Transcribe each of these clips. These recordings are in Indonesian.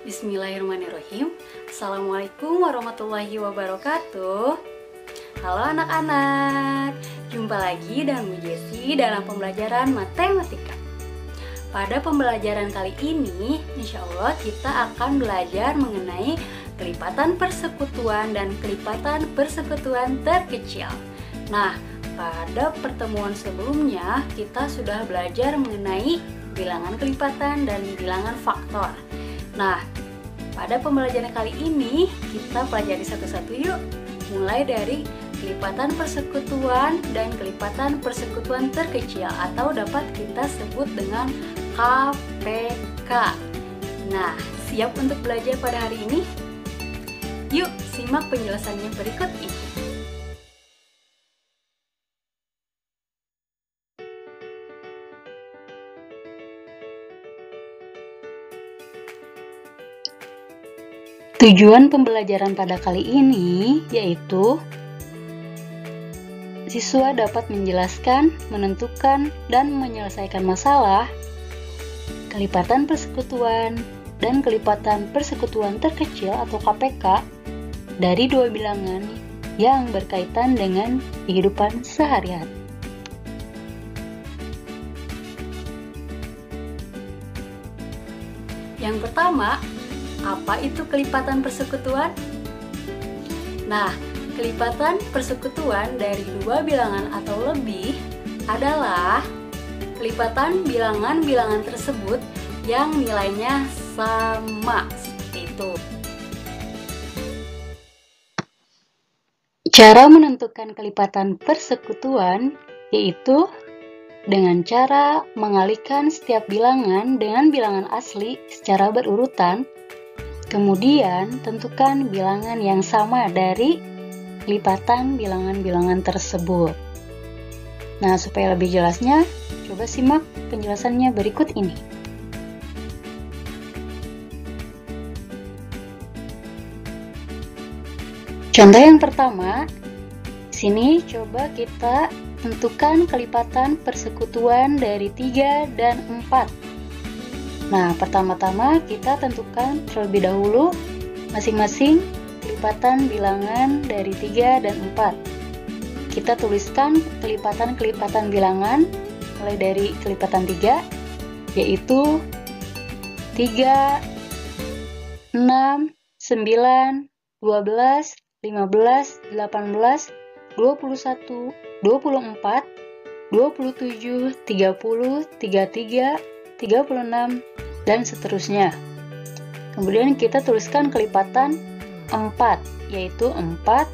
Bismillahirrahmanirrahim. Assalamualaikum warahmatullahi wabarakatuh. Halo anak-anak, jumpa lagi dengan Bu Jessi dalam pembelajaran matematika. Pada pembelajaran kali ini, insya Allah kita akan belajar mengenai kelipatan persekutuan dan kelipatan persekutuan terkecil. Nah, pada pertemuan sebelumnya kita sudah belajar mengenai bilangan kelipatan dan bilangan faktor. Nah, pada pembelajaran kali ini kita pelajari satu-satu yuk. Mulai dari kelipatan persekutuan dan kelipatan persekutuan terkecil atau dapat kita sebut dengan KPK. Nah, siap untuk belajar pada hari ini? Yuk, simak penjelasannya berikut ini. Tujuan pembelajaran pada kali ini yaitu siswa dapat menjelaskan, menentukan, dan menyelesaikan masalah kelipatan persekutuan dan kelipatan persekutuan terkecil atau KPK dari dua bilangan yang berkaitan dengan kehidupan sehari-hari. Yang pertama, apa itu kelipatan persekutuan? Nah, kelipatan persekutuan dari dua bilangan atau lebih adalah kelipatan bilangan-bilangan tersebut yang nilainya sama, seperti itu. Cara menentukan kelipatan persekutuan yaitu dengan cara mengalihkan setiap bilangan dengan bilangan asli secara berurutan. Kemudian, tentukan bilangan yang sama dari kelipatan bilangan-bilangan tersebut. Nah, supaya lebih jelasnya, coba simak penjelasannya berikut ini. Contoh yang pertama, sini coba kita tentukan kelipatan persekutuan dari 3 dan 4. Nah, pertama-tama kita tentukan terlebih dahulu masing-masing kelipatan bilangan dari 3 dan 4. Kita tuliskan kelipatan-kelipatan bilangan mulai dari kelipatan 3, yaitu 3, 6, 9, 12, 15, 18, 21, 24, 27, 30, 33, 36, dan seterusnya. Kemudian kita tuliskan kelipatan 4, yaitu 4,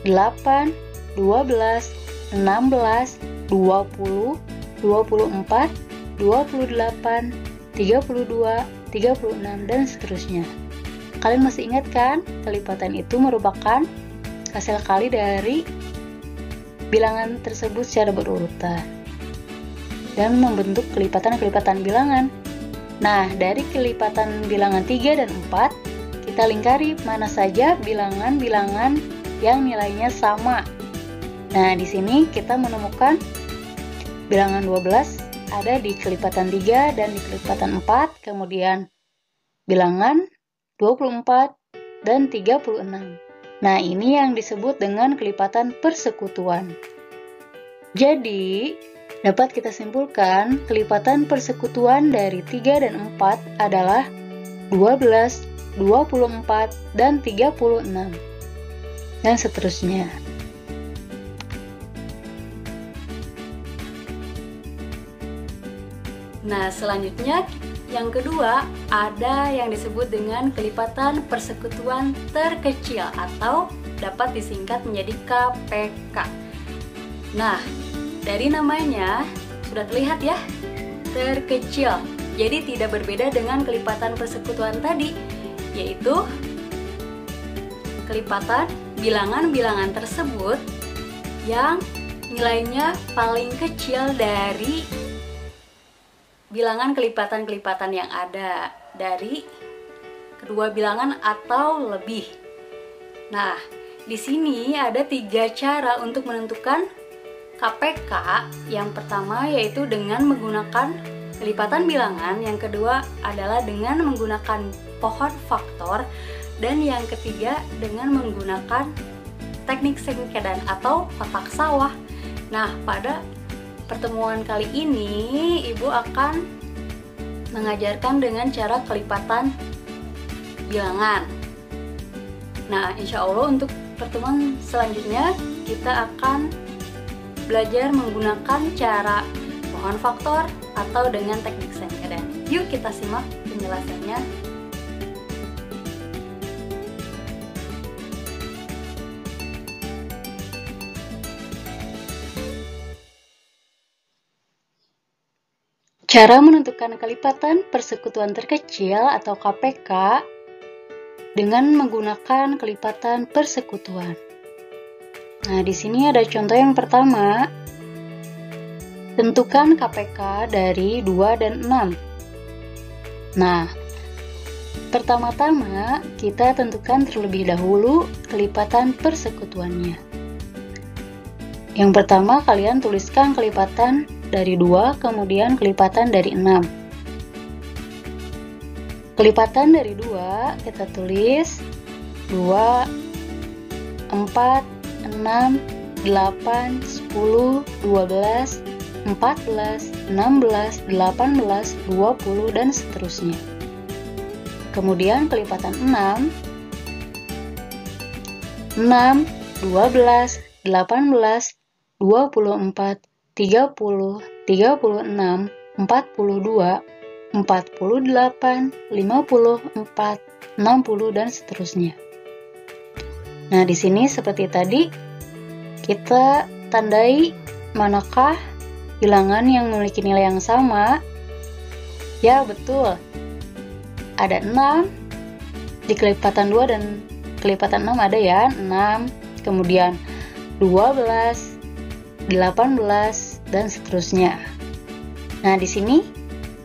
8, 12, 16, 20, 24, 28, 32, 36, dan seterusnya. Kalian masih ingat kan? Kelipatan itu merupakan hasil kali dari bilangan tersebut secara berurutan dan membentuk kelipatan-kelipatan bilangan. Nah, dari kelipatan bilangan 3 dan 4, kita lingkari mana saja bilangan-bilangan yang nilainya sama. Nah, di sini kita menemukan bilangan 12 ada di kelipatan 3 dan di kelipatan 4, kemudian bilangan 24 dan 36. Nah, ini yang disebut dengan kelipatan persekutuan. Jadi, dapat kita simpulkan kelipatan persekutuan dari 3 dan 4 adalah 12, 24, dan 36, dan seterusnya. Nah, selanjutnya yang kedua ada yang disebut dengan kelipatan persekutuan terkecil atau dapat disingkat menjadi KPK. Nah, dari namanya sudah terlihat ya, terkecil. Jadi tidak berbeda dengan kelipatan persekutuan tadi, yaitu kelipatan bilangan-bilangan tersebut yang nilainya paling kecil dari bilangan kelipatan-kelipatan yang ada dari kedua bilangan atau lebih. Nah, di sini ada 3 cara untuk menentukan KPK. Yang pertama yaitu dengan menggunakan kelipatan bilangan, yang kedua adalah dengan menggunakan pohon faktor, dan yang ketiga dengan menggunakan teknik sengkedan atau kotak sawah. Nah, pada pertemuan kali ini Ibu akan mengajarkan dengan cara kelipatan bilangan. Nah, insya Allah untuk pertemuan selanjutnya kita akan belajar menggunakan cara pohon faktor atau dengan teknik sengkedan. Yuk kita simak penjelasannya. Cara menentukan kelipatan persekutuan terkecil atau KPK dengan menggunakan kelipatan persekutuan. Nah, di sini ada contoh yang pertama. Tentukan KPK dari 2 dan 6. Nah, pertama-tama kita tentukan terlebih dahulu kelipatan persekutuannya. Yang pertama, kalian tuliskan kelipatan dari 2, kemudian kelipatan dari 6. Kelipatan dari 2 kita tulis 2, 4, 6, 8, 10, 12, 14, 16, 18, 20, dan seterusnya. Kemudian kelipatan 6, 6, 12, 18, 24, 30, 36, 42, 48, 54, 60, dan seterusnya. Nah, di sini seperti tadi kita tandai manakah bilangan yang memiliki nilai yang sama. Ya, betul. Ada 6 di kelipatan 2 dan kelipatan 6 ada ya, 6. Kemudian 12, 18, dan seterusnya. Nah, di sini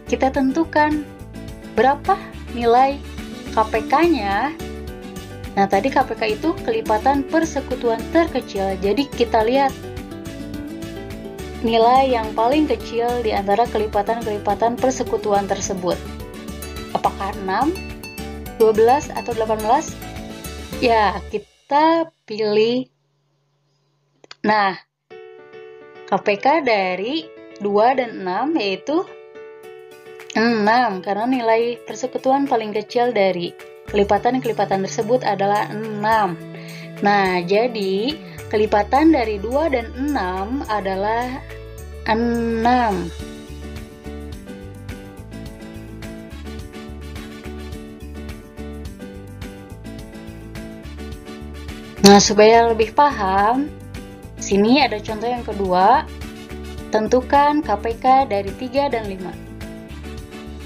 kita tentukan berapa nilai KPK-nya. Nah, tadi KPK itu kelipatan persekutuan terkecil. Jadi kita lihat nilai yang paling kecil di antara kelipatan-kelipatan persekutuan tersebut. Apakah 6, 12, atau 18? Ya, kita pilih. Nah, KPK dari 2 dan 6 yaitu 6, karena nilai persekutuan paling kecil dari kelipatan-kelipatan tersebut adalah 6. Nah, jadi kelipatan dari 2 dan 6 adalah 6. Nah, supaya lebih paham, sini ada contoh yang kedua. Tentukan KPK dari 3 dan 5.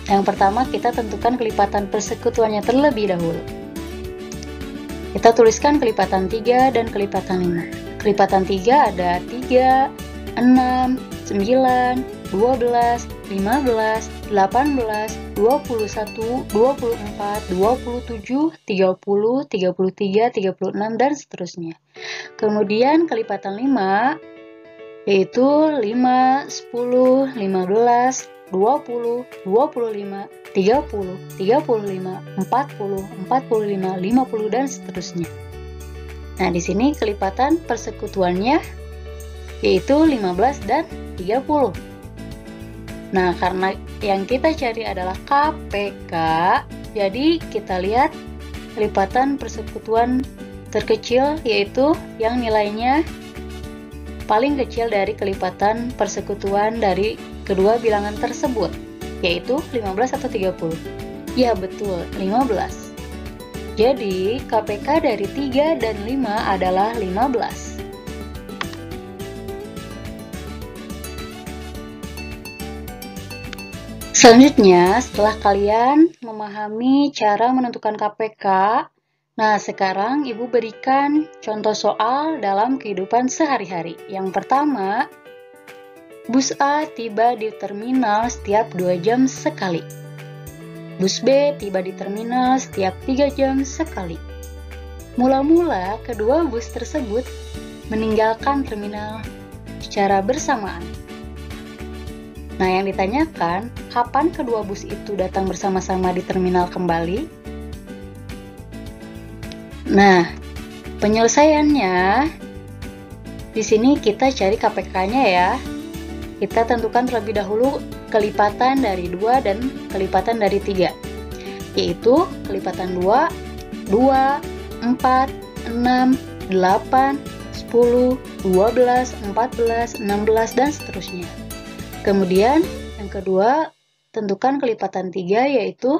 Yang pertama, kita tentukan kelipatan persekutuannya terlebih dahulu. Kita tuliskan kelipatan 3 dan kelipatan 5. Kelipatan 3 ada 3, 6, 9, 12, 15, 18, 21, 24, 27, 30, 33, 36, dan seterusnya. Kemudian kelipatan 5 yaitu 5, 10, 15, 20, 25, 30, 35, 40, 45, 50, dan seterusnya. Nah, di sini kelipatan persekutuannya yaitu 15 dan 30. Nah, karena yang kita cari adalah KPK, jadi kita lihat kelipatan persekutuan terkecil yaitu yang nilainya paling kecil dari kelipatan persekutuan dari kedua bilangan tersebut, yaitu 15 atau 30. Ya, betul, 15. Jadi, KPK dari 3 dan 5 adalah 15. Selanjutnya, setelah kalian memahami cara menentukan KPK, nah sekarang Ibu berikan contoh soal dalam kehidupan sehari-hari. Yang pertama, bus A tiba di terminal setiap 2 jam sekali. Bus B tiba di terminal setiap 3 jam sekali. Mula-mula kedua bus tersebut meninggalkan terminal secara bersamaan. Nah, yang ditanyakan, kapan kedua bus itu datang bersama-sama di terminal kembali? Nah, penyelesaiannya di sini kita cari KPK-nya ya. Kita tentukan terlebih dahulu kelipatan dari 2 dan kelipatan dari 3, yaitu kelipatan 2, 2, 4, 6, 8, 10, 12, 14, 16, dan seterusnya. Kemudian yang kedua, tentukan kelipatan 3, yaitu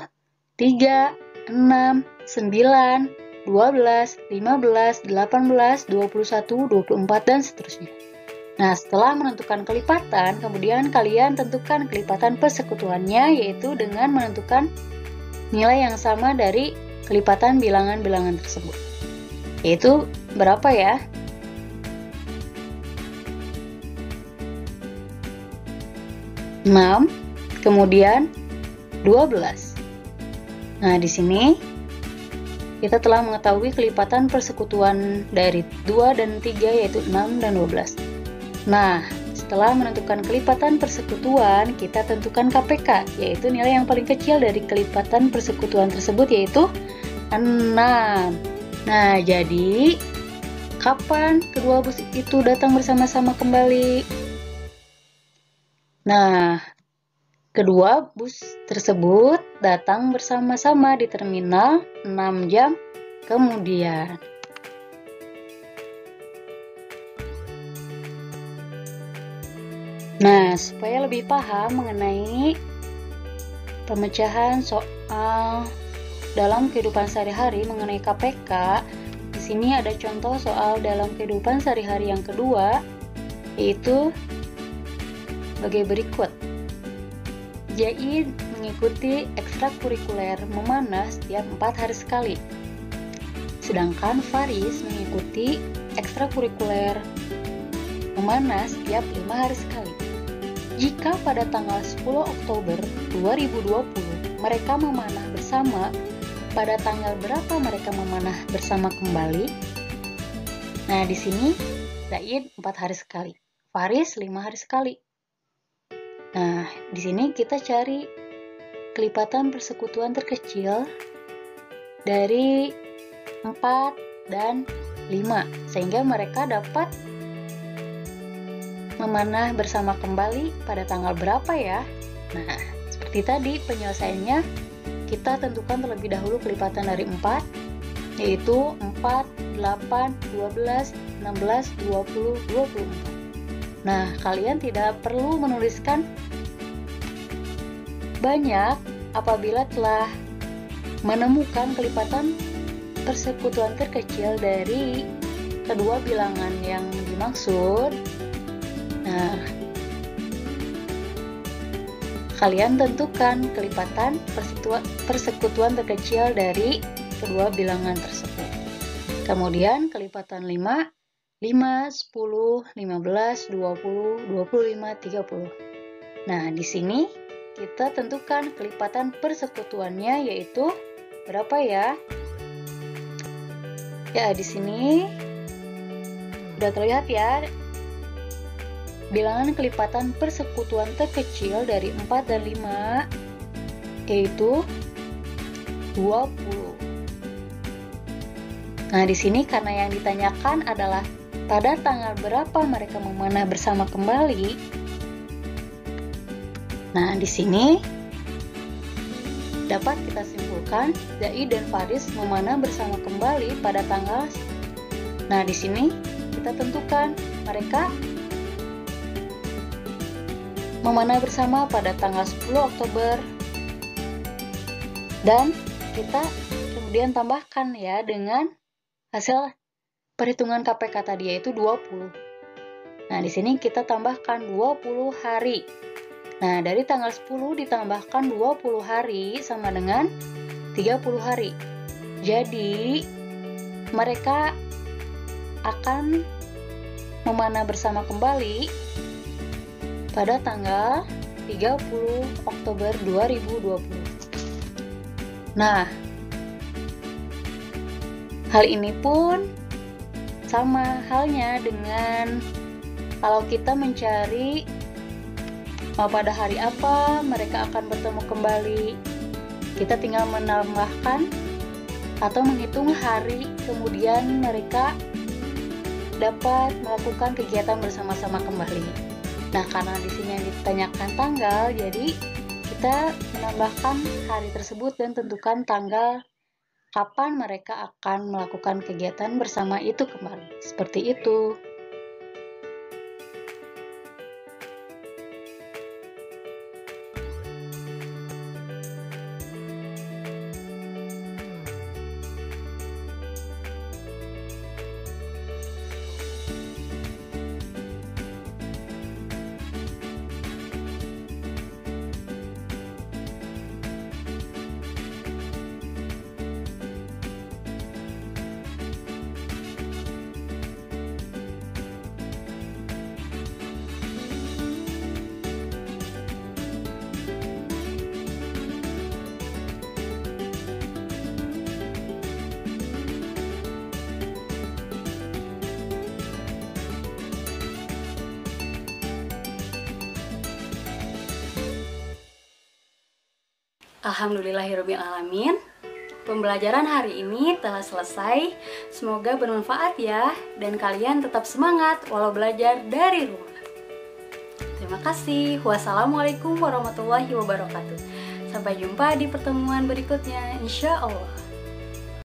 3, 6, 9, 12, 15, 18, 21, 24, dan seterusnya. Nah, setelah menentukan kelipatan, kemudian kalian tentukan kelipatan persekutuannya, yaitu dengan menentukan nilai yang sama dari kelipatan bilangan-bilangan tersebut. Yaitu berapa ya? Kemudian 12. Nah, di sini kita telah mengetahui kelipatan persekutuan dari 2 dan 3, yaitu 6 dan 12. Nah, setelah menentukan kelipatan persekutuan, kita tentukan KPK, yaitu nilai yang paling kecil dari kelipatan persekutuan tersebut, yaitu 6. Nah, jadi kapan kedua bus itu datang bersama-sama kembali? Nah, kedua bus tersebut datang bersama-sama di terminal 6 jam kemudian. Nah, supaya lebih paham mengenai pemecahan soal dalam kehidupan sehari-hari mengenai KPK, di sini ada contoh soal dalam kehidupan sehari-hari yang kedua, yaitu sebagai berikut. Zaid mengikuti ekstrakurikuler memanah setiap 4 hari sekali. Sedangkan Faris mengikuti ekstrakurikuler memanah setiap 5 hari sekali. Jika pada tanggal 10 Oktober 2020 mereka memanah bersama, pada tanggal berapa mereka memanah bersama kembali? Nah, di sini Zaid 4 hari sekali, Faris 5 hari sekali. Nah, di sini kita cari kelipatan persekutuan terkecil dari 4 dan 5, sehingga mereka dapat memanah bersama kembali pada tanggal berapa ya? Nah, seperti tadi penyelesaiannya, kita tentukan terlebih dahulu kelipatan dari 4, yaitu 4, 8, 12, 16, 20, 24. Nah, kalian tidak perlu menuliskan banyak apabila telah menemukan kelipatan persekutuan terkecil dari kedua bilangan yang dimaksud. Nah, kalian tentukan kelipatan persekutuan terkecil dari kedua bilangan tersebut. Kemudian kelipatan 5, 10, 15, 20, 25, 30. Nah, di sini kita tentukan kelipatan persekutuannya, yaitu berapa ya? Ya, di sini udah terlihat ya. Bilangan kelipatan persekutuan terkecil dari 4 dan 5 yaitu 20. Nah, di sini karena yang ditanyakan adalah pada tanggal berapa mereka memanah bersama kembali. Nah, di sini dapat kita simpulkan Zaid dan Faris memanah bersama kembali pada tanggal. Nah, di sini kita tentukan mereka memanah bersama pada tanggal 10 Oktober, dan kita kemudian tambahkan ya dengan hasil perhitungan KPK tadi, yaitu 20. Nah, di sini kita tambahkan 20 hari. Nah, dari tanggal 10 ditambahkan 20 hari sama dengan 30 hari. Jadi mereka akan memanah bersama kembali pada tanggal 30 Oktober 2020. Nah, hal ini pun sama halnya dengan kalau kita mencari pada hari apa mereka akan bertemu kembali. Kita tinggal menambahkan atau menghitung hari kemudian mereka dapat melakukan kegiatan bersama-sama kembali. Nah, karena di sini yang ditanyakan tanggal, jadi kita menambahkan hari tersebut dan tentukan tanggal kapan mereka akan melakukan kegiatan bersama itu kembali. Seperti itu. Alhamdulillahirrahmanirrahim. Pembelajaran hari ini telah selesai. Semoga bermanfaat ya, dan kalian tetap semangat walau belajar dari rumah. Terima kasih. Wassalamualaikum warahmatullahi wabarakatuh. Sampai jumpa di pertemuan berikutnya, insya Allah.